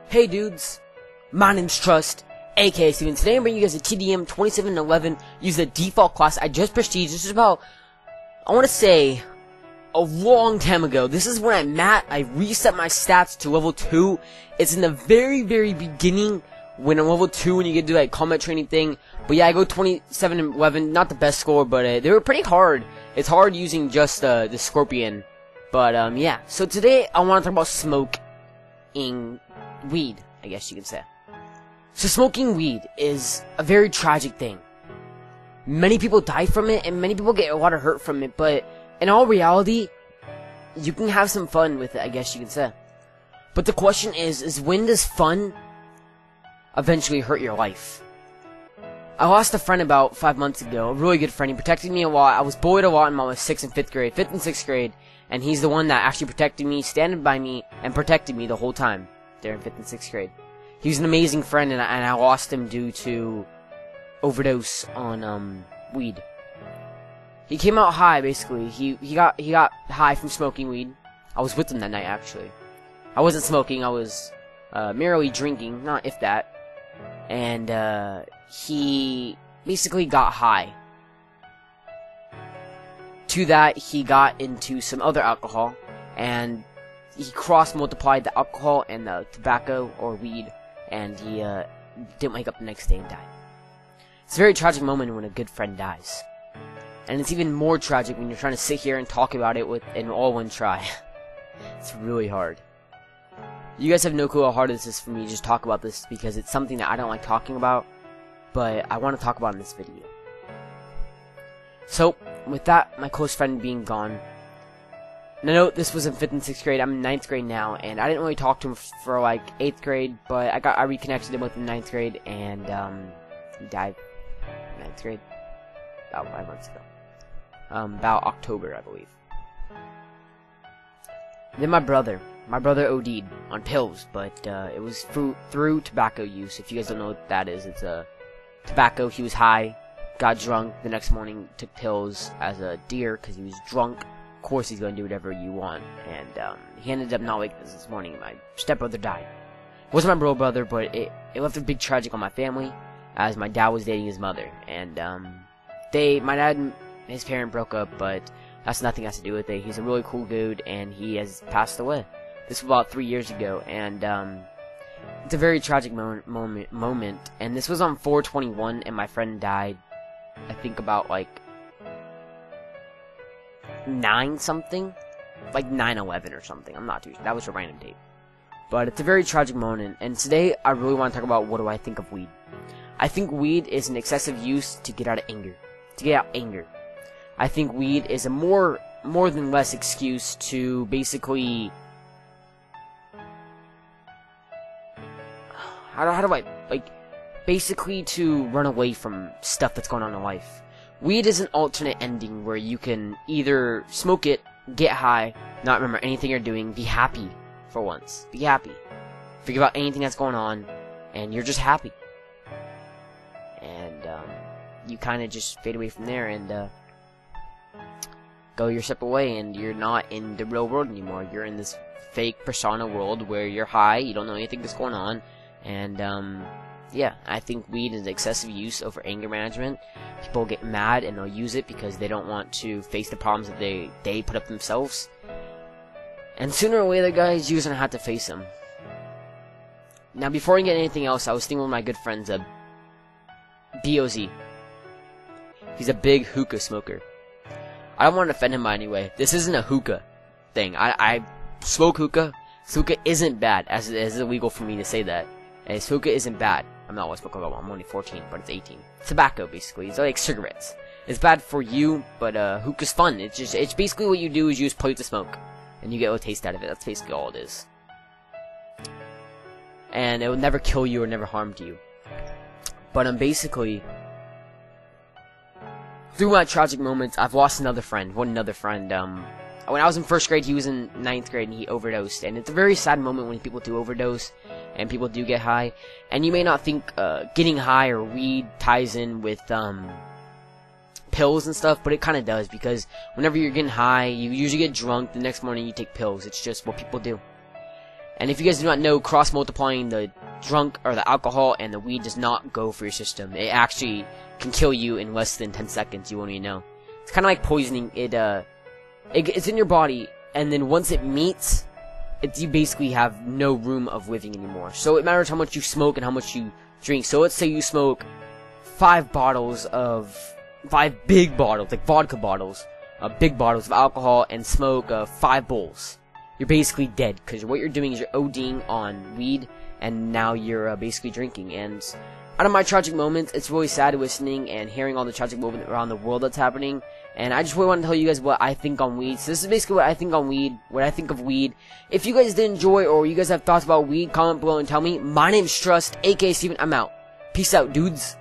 Hey dudes, my name's Trust, aka Steven. Today I'm bringing you guys a TDM 2711. Use the default class. I just prestige. This is about, I want to say, a long time ago. This is when I'm at. I reset my stats to level 2. It's in the very beginning when I'm level 2 and you get to do like combat training thing. But yeah, I go 2711. Not the best score, but they were pretty hard. It's hard using just the scorpion. But yeah. So today I want to talk about smoking weed, I guess you could say. So smoking weed is a very tragic thing. Many people die from it, and many people get a lot of hurt from it, but in all reality, you can have some fun with it, I guess you could say. But the question is when does fun eventually hurt your life? I lost a friend about 5 months ago, a really good friend. He protected me a lot. I was bullied a lot in my 6th and 5th grade, 5th and 6th grade, and he's the one that actually protected me, standing by me, and protected me the whole time. There in 5th and 6th grade. He was an amazing friend, and I lost him due to overdose on weed. He came out high, basically. He got high from smoking weed. I was with him that night, actually. I wasn't smoking. I was merely drinking, not if that. And he basically got high. To that, he got into some other alcohol, and he cross-multiplied the alcohol and the tobacco, or weed, and he didn't wake up the next day and died. It's a very tragic moment when a good friend dies. And it's even more tragic when you're trying to sit here and talk about it in all one try. It's really hard. You guys have no clue how hard this is for me to just talk about this, because it's something that I don't like talking about, but I want to talk about in this video. So, with that, my close friend being gone, now note, this was in 5th and 6th grade. I'm in 9th grade now, and I didn't really talk to him for like 8th grade, but I reconnected him with him in 9th grade, and he died in 9th grade about 5 months ago. About October, I believe. Then my brother OD'd on pills, but it was through tobacco use. If you guys don't know what that is, it's tobacco. He was high, got drunk, the next morning took pills as a deer because he was drunk. Of course he's going to do whatever you want, and he ended up not waking up this morning. My stepbrother died. It wasn't my real brother, but it left a big tragic on my family, as my dad was dating his mother, and my dad and his parent broke up, but that's nothing has to do with it. He's a really cool dude, and he has passed away. This was about 3 years ago, and it's a very tragic moment, and this was on 4/21, and my friend died, I think about like 9 something, like 9/11 or something. I'm not too sure. That was a random date. But it's a very tragic moment, and today I really want to talk about what do I think of weed. I think weed is an excessive use to get out anger. I think weed is a more than less excuse to basically how do I basically to run away from stuff that's going on in life. Weed is an alternate ending where you can either smoke it, get high, not remember anything you're doing, be happy for once. Be happy. Forget about anything that's going on, and you're just happy. And you kind of just fade away from there and go your separate way, and you're not in the real world anymore. You're in this fake persona world where you're high, you don't know anything that's going on, and yeah, I think weed is excessive use over anger management. People get mad and they'll use it because they don't want to face the problems that they put up themselves. And sooner or later, guys, you're gonna have to face them. Now, before I get anything else, I was thinking with my good friends, BOZ. He's a big hookah smoker. I don't want to offend him by any way. This isn't a hookah thing. I smoke hookah. Hookah isn't bad, as it is illegal for me to say that. And hookah isn't bad. I'm not always smoking. I'm only 14, but it's 18. Tobacco, basically. It's like cigarettes. It's bad for you, but hookah's fun. It's basically what you do is you just play to smoke, and you get a little taste out of it. That's basically all it is. And it will never kill you or never harm you. But basically, through my tragic moments, I've lost another friend. When I was in 1st grade, he was in 9th grade, and he overdosed. And it's a very sad moment when people do overdose, and people do get high. And you may not think getting high or weed ties in with pills and stuff, but it kind of does, because whenever you're getting high, you usually get drunk, the next morning you take pills. It's just what people do. And if you guys do not know, cross-multiplying the drunk or the alcohol and the weed does not go for your system. It actually can kill you in less than 10 seconds. You won't even know. It's kind of like poisoning. It's in your body, and then once it meets, you basically have no room of living anymore. So it matters how much you smoke and how much you drink. So let's say you smoke 5 big bottles, like vodka bottles, big bottles of alcohol, and smoke 5 bowls. You're basically dead, because what you're doing is you're ODing on weed, and now you're basically drinking. And out of my tragic moments, it's really sad listening and hearing all the tragic moments around the world that's happening. And I just really want to tell you guys what I think on weed. So this is basically what I think on weed, what I think of weed. If you guys did enjoy, or you guys have thoughts about weed, comment below and tell me. My name's Trust, aka Steven. I'm out. Peace out, dudes.